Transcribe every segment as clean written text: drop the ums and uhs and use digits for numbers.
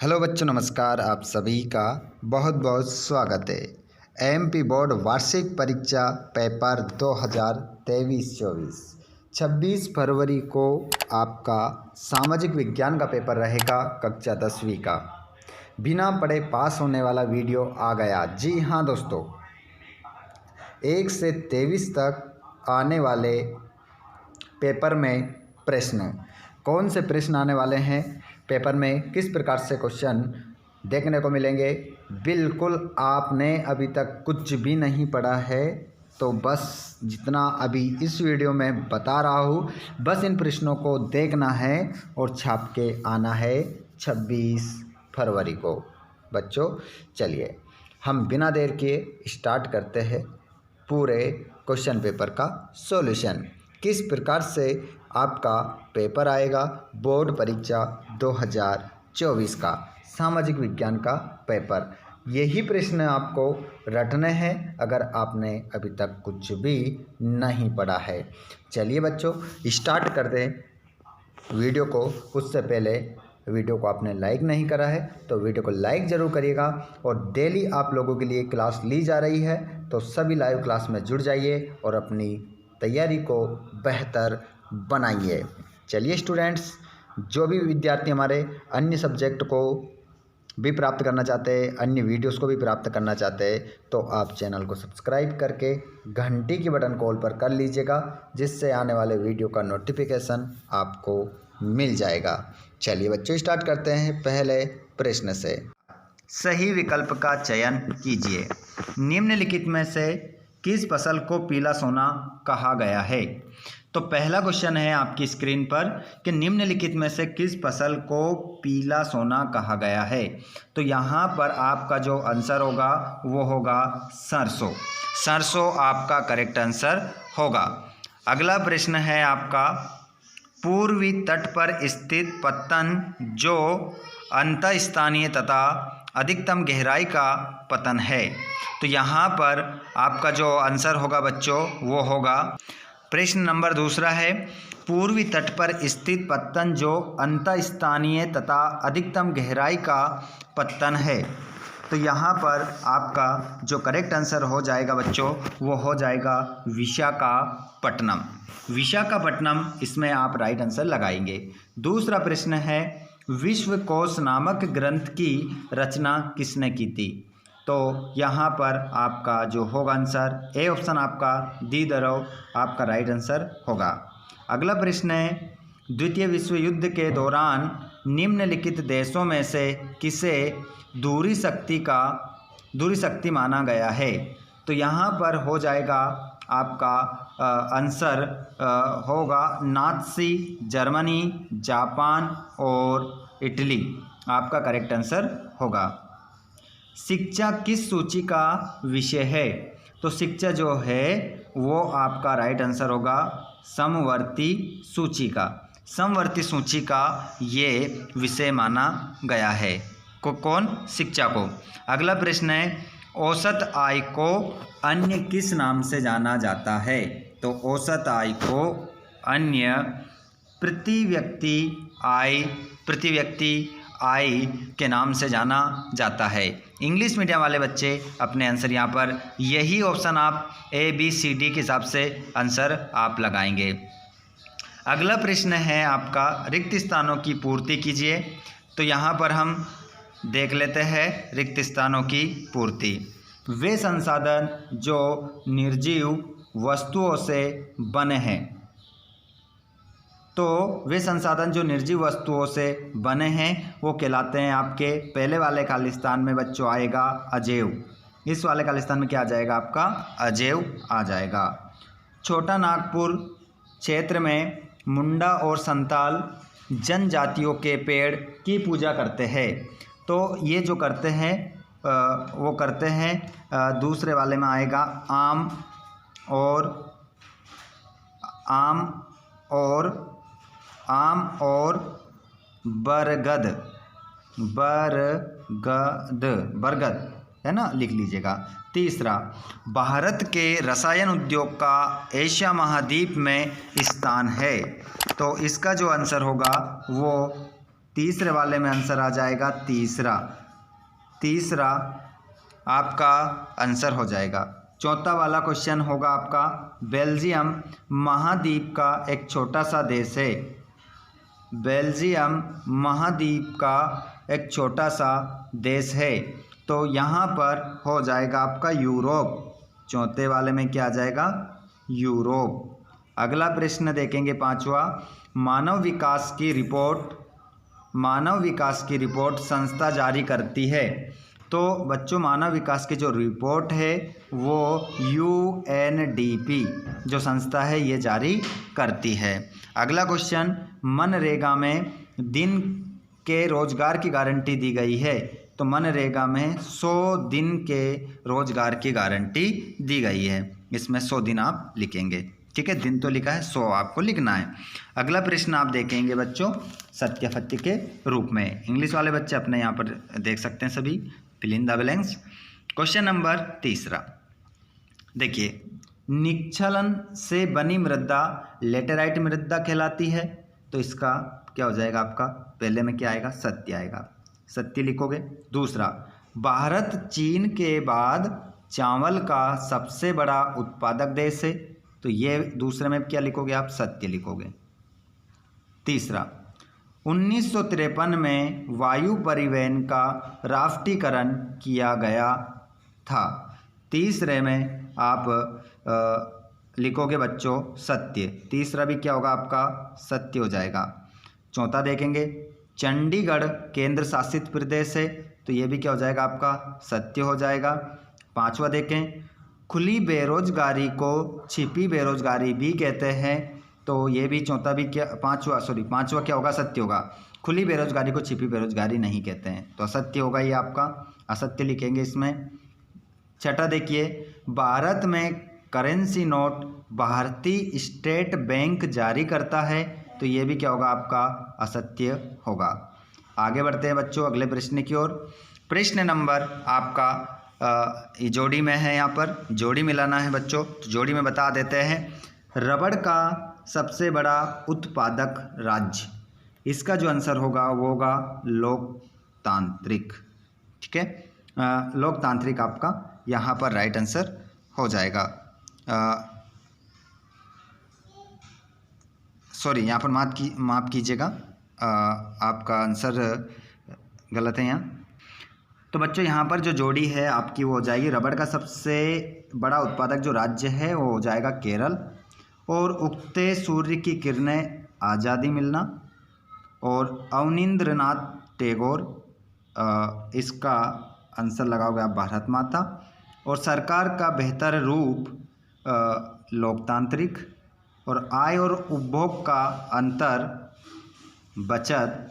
Hello बच्चों, नमस्कार। आप सभी का बहुत बहुत स्वागत है। एमपी बोर्ड वार्षिक परीक्षा पेपर 2023-24 26 फरवरी को आपका सामाजिक विज्ञान का पेपर रहेगा, कक्षा 10वीं का। बिना पढ़े पास होने वाला वीडियो आ गया। जी हाँ दोस्तों, 1 से 23 तक आने वाले पेपर में प्रश्न, कौन से प्रश्न आने वाले हैं पेपर में, किस प्रकार से क्वेश्चन देखने को मिलेंगे। बिल्कुल आपने अभी तक कुछ भी नहीं पढ़ा है तो बस जितना अभी इस वीडियो में बता रहा हूँ, बस इन प्रश्नों को देखना है और छाप के आना है 26 फरवरी को। बच्चों चलिए हम बिना देर किए स्टार्ट करते हैं पूरे क्वेश्चन पेपर का सॉल्यूशन। किस प्रकार से आपका पेपर आएगा बोर्ड परीक्षा 2024 का सामाजिक विज्ञान का पेपर। यही प्रश्न आपको रटने हैं अगर आपने अभी तक कुछ भी नहीं पढ़ा है। चलिए बच्चों स्टार्ट कर दें वीडियो को। उससे पहले वीडियो को आपने लाइक नहीं करा है तो वीडियो को लाइक ज़रूर करिएगा। और डेली आप लोगों के लिए क्लास ली जा रही है तो सभी लाइव क्लास में जुड़ जाइए और अपनी तैयारी को बेहतर बनाइए। चलिए स्टूडेंट्स, जो भी विद्यार्थी हमारे अन्य सब्जेक्ट को भी प्राप्त करना चाहते हैं, अन्य वीडियोस को भी प्राप्त करना चाहते हैं, तो आप चैनल को सब्सक्राइब करके घंटी की बटन कॉल पर कर लीजिएगा, जिससे आने वाले वीडियो का नोटिफिकेशन आपको मिल जाएगा। चलिए बच्चों स्टार्ट करते हैं पहले प्रश्न से। सही विकल्प का चयन कीजिए। निम्नलिखित में से किस फसल को पीला सोना कहा गया है। तो पहला क्वेश्चन है आपकी स्क्रीन पर कि निम्नलिखित में से किस फसल को पीला सोना कहा गया है। तो यहाँ पर आपका जो आंसर होगा वो होगा सरसों। सरसों आपका करेक्ट आंसर होगा। अगला प्रश्न है आपका, पूर्वी तट पर स्थित पत्तन जो अंतःस्थानीय तथा अधिकतम गहराई का पतन है। तो यहाँ पर आपका जो आंसर होगा बच्चों वो होगा, प्रश्न नंबर दूसरा है, पूर्वी तट पर स्थित पत्तन जो अंतःस्थानीय तथा अधिकतम गहराई का पत्तन है। तो यहाँ पर आपका जो करेक्ट आंसर हो जाएगा बच्चों वो हो जाएगा विशाखापट्टनम। विशाखापट्टनम इसमें आप राइट आंसर लगाएंगे। दूसरा प्रश्न है, विश्वकोश नामक ग्रंथ की रचना किसने की थी। तो यहाँ पर आपका जो होगा आंसर ए ऑप्शन आपका दी दरव आपका राइट आंसर होगा। अगला प्रश्न है, द्वितीय विश्व युद्ध के दौरान निम्नलिखित देशों में से किसे दूरी शक्ति माना गया है। तो यहाँ पर हो जाएगा आपका आंसर होगा नाज़ी जर्मनी, जापान और इटली आपका करेक्ट आंसर होगा। शिक्षा किस सूची का विषय है। तो शिक्षा जो है वो आपका राइट आंसर होगा समवर्ती सूची का। समवर्ती सूची का ये विषय माना गया है कौन, शिक्षा को। अगला प्रश्न है, औसत आय को अन्य किस नाम से जाना जाता है। तो औसत आय को अन्य प्रति व्यक्ति आय के नाम से जाना जाता है। इंग्लिश मीडियम वाले बच्चे अपने आंसर यहाँ पर यही ऑप्शन आप ABCD के हिसाब से आंसर आप लगाएंगे। अगला प्रश्न है आपका, रिक्त स्थानों की पूर्ति कीजिए। तो यहाँ पर हम देख लेते हैं रिक्त स्थानों की पूर्ति। वे संसाधन जो निर्जीव वस्तुओं से बने हैं। तो वे संसाधन जो निर्जीव वस्तुओं से बने हैं वो कहलाते हैं आपके, पहले वाले खालिस्तान में बच्चों आएगा अजैव। इस वाले खालिस्तान में क्या आ जाएगा आपका अजैव आ जाएगा। छोटा नागपुर क्षेत्र में मुंडा और संताल जनजातियों के पेड़ की पूजा करते हैं। तो ये जो करते हैं वो करते हैं दूसरे वाले में आएगा आम और बरगद है ना, लिख लीजिएगा। तीसरा, भारत के रसायन उद्योग का एशिया महाद्वीप में स्थान है। तो इसका जो आंसर होगा वो तीसरे वाले में आंसर आ जाएगा तीसरा आपका आंसर हो जाएगा। चौथा वाला क्वेश्चन होगा आपका, बेल्जियम महाद्वीप का एक छोटा सा देश है। बेल्जियम महाद्वीप का एक छोटा सा देश है, तो यहाँ पर हो जाएगा आपका यूरोप। चौथे वाले में क्या आ जाएगा? यूरोप। अगला प्रश्न देखेंगे पांचवा, मानव विकास की रिपोर्ट संस्था जारी करती है। तो बच्चों मानव विकास की जो रिपोर्ट है वो UNDP जो संस्था है ये जारी करती है। अगला क्वेश्चन, मनरेगा में दिन के रोजगार की गारंटी दी गई है। तो मनरेगा में 100 दिन के रोजगार की गारंटी दी गई है। इसमें 100 दिन आप लिखेंगे, ठीक है। दिन तो लिखा है, 100 आपको लिखना है। अगला प्रश्न आप देखेंगे बच्चों सत्यापत्ति के रूप में। इंग्लिश वाले बच्चे अपने यहाँ पर देख सकते हैं सभी, fill in the blanks. Question number तीसरा देखिए, निक्षलन से बनी मृदा लेटेराइट मृदा कहलाती है। तो इसका क्या हो जाएगा आपका? पहले में क्या आएगा? सत्य आएगा, सत्य लिखोगे। दूसरा, भारत चीन के बाद चावल का सबसे बड़ा उत्पादक देश है। तो ये दूसरे में क्या लिखोगे आप? सत्य लिखोगे। तीसरा, 1953 में वायु परिवहन का राष्ट्रीयकरण किया गया था। तीसरे में आप लिखोगे बच्चों सत्य। तीसरा भी क्या होगा आपका? सत्य हो जाएगा। चौथा देखेंगे, चंडीगढ़ केंद्र शासित प्रदेश है। तो ये भी क्या हो जाएगा आपका? सत्य हो जाएगा। पांचवा देखें, खुली बेरोजगारी को छिपी बेरोजगारी भी कहते हैं। तो ये भी चौथा भी क्या, पांचवा क्या होगा? सत्य होगा। खुली बेरोजगारी को छिपी बेरोजगारी नहीं कहते हैं, तो असत्य होगा ये आपका, असत्य लिखेंगे इसमें। छठा देखिए, भारत में करेंसी नोट भारतीय स्टेट बैंक जारी करता है। तो ये भी क्या होगा आपका? असत्य होगा। आगे बढ़ते हैं बच्चों अगले प्रश्न की ओर। प्रश्न नंबर आपका ये जोड़ी में है, यहाँ पर जोड़ी मिलाना है बच्चों। तो जोड़ी में बता देते हैं, रबड़ का सबसे बड़ा उत्पादक राज्य। इसका जो आंसर होगा वो होगा लोकतांत्रिक, ठीक है। लोकतांत्रिक आपका यहाँ पर राइट आंसर हो जाएगा। सॉरी, यहाँ पर माफ़ कीजिएगा, आपका आंसर गलत है यहाँ। तो बच्चों यहाँ पर जो जोड़ी है आपकी वो हो जाएगी, रबड़ का सबसे बड़ा उत्पादक जो राज्य है वो हो जाएगा केरल, और उगते सूर्य की किरणें आज़ादी मिलना, और अवनींद्रनाथ टैगोर, इसका आंसर लगाओगे आप भारत माता, और सरकार का बेहतर रूप लोकतांत्रिक, और आय और उपभोग का अंतर बचत,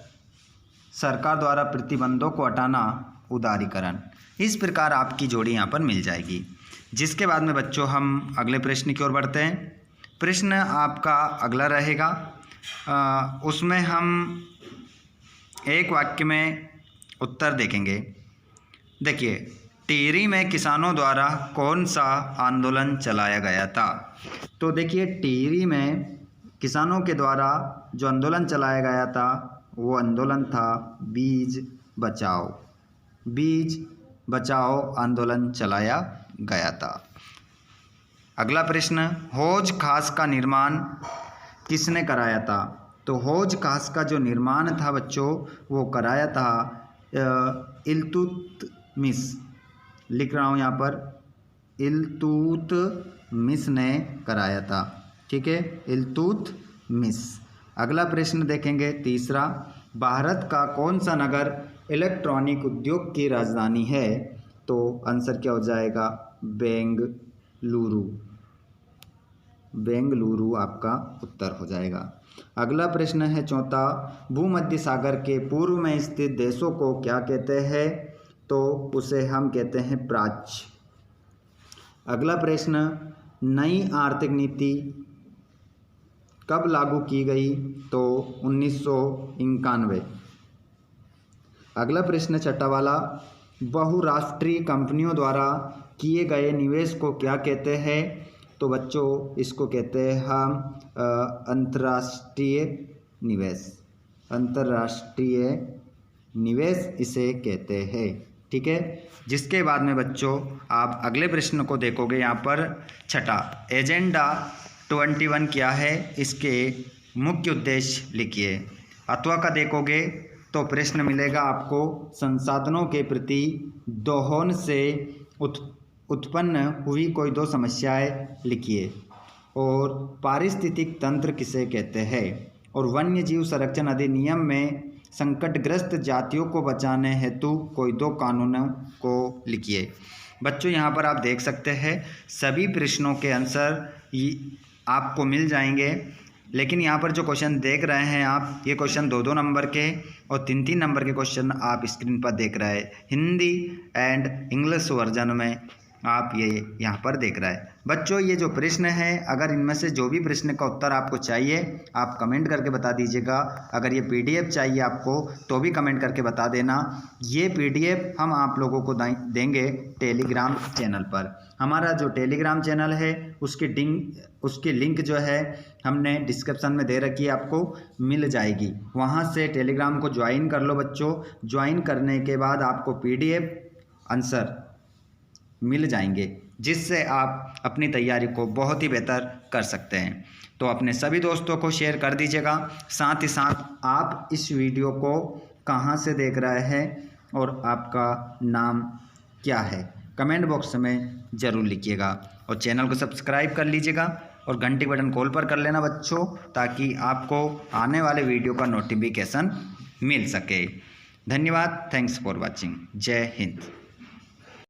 सरकार द्वारा प्रतिबंधों को हटाना उदारीकरण। इस प्रकार आपकी जोड़ी यहाँ पर मिल जाएगी। जिसके बाद में बच्चों हम अगले प्रश्न की ओर बढ़ते हैं। प्रश्न आपका अगला रहेगा, उसमें हम एक वाक्य में उत्तर देखेंगे। देखिए, टिहरी में किसानों द्वारा कौन सा आंदोलन चलाया गया था? तो देखिए, टिहरी में किसानों के द्वारा जो आंदोलन चलाया गया था वो आंदोलन था बीज बचाओ आंदोलन चलाया गया था। अगला प्रश्न, हौज खास का निर्माण किसने कराया था? तो हौज खास का जो निर्माण था बच्चों वो कराया था इल्तुतमिश, लिख रहा हूँ यहाँ पर, इल्तुतमिश ने कराया था, ठीक है, इल्तुतमिश। अगला प्रश्न देखेंगे तीसरा, भारत का कौन सा नगर इलेक्ट्रॉनिक उद्योग की राजधानी है? तो आंसर क्या हो जाएगा? बेंगलुरु आपका उत्तर हो जाएगा। अगला प्रश्न है चौथा, भूमध्य सागर के पूर्व में स्थित देशों को क्या कहते हैं? तो उसे हम कहते हैं प्राच्य। अगला प्रश्न, नई आर्थिक नीति कब लागू की गई? तो 1991। अगला प्रश्न छठा वाला, बहुराष्ट्रीय कंपनियों द्वारा किए गए निवेश को क्या कहते हैं? तो बच्चों इसको कहते हैं हम अंतर्राष्ट्रीय निवेश। अंतर्राष्ट्रीय निवेश इसे कहते हैं। ठीक है, जिसके बाद में बच्चों आप अगले प्रश्न को देखोगे। यहाँ पर छठा, एजेंडा 21 क्या है, इसके मुख्य उद्देश्य लिखिए। अथवा का देखोगे तो प्रश्न मिलेगा आपको, संसाधनों के प्रति दोहन से उत्पन्न हुई कोई दो समस्याएं लिखिए। और पारिस्थितिक तंत्र किसे कहते हैं, और वन्य जीव संरक्षण अधिनियम में संकटग्रस्त जातियों को बचाने हेतु कोई दो कानूनों को लिखिए। बच्चों यहाँ पर आप देख सकते हैं सभी प्रश्नों के आंसर आपको मिल जाएंगे, लेकिन यहाँ पर जो क्वेश्चन देख रहे हैं आप, ये क्वेश्चन 2-2 नंबर के और 3-3 नंबर के क्वेश्चन आप स्क्रीन पर देख रहे हैं, हिंदी एंड इंग्लिश वर्जन में आप ये यहाँ पर देख रहे हैं। बच्चों ये जो प्रश्न है, अगर इनमें से जो भी प्रश्न का उत्तर आपको चाहिए आप कमेंट करके बता दीजिएगा। अगर ये पीडीएफ चाहिए आपको तो भी कमेंट करके बता देना। ये पीडीएफ हम आप लोगों को देंगे टेलीग्राम चैनल पर। हमारा जो टेलीग्राम चैनल है उसकी लिंक जो है हमने डिस्क्रिप्शन में दे रखी है, आपको मिल जाएगी। वहाँ से टेलीग्राम को ज्वाइन कर लो बच्चों। ज्वाइन करने के बाद आपको पीडीएफ आंसर मिल जाएंगे, जिससे आप अपनी तैयारी को बहुत ही बेहतर कर सकते हैं। तो अपने सभी दोस्तों को शेयर कर दीजिएगा। साथ ही साथ आप इस वीडियो को कहाँ से देख रहे हैं और आपका नाम क्या है, कमेंट बॉक्स में ज़रूर लिखिएगा। और चैनल को सब्सक्राइब कर लीजिएगा और घंटी बटन कॉल पर कर लेना बच्चों, ताकि आपको आने वाले वीडियो का नोटिफिकेशन मिल सके। धन्यवाद। Thanks for watching. जय हिंद।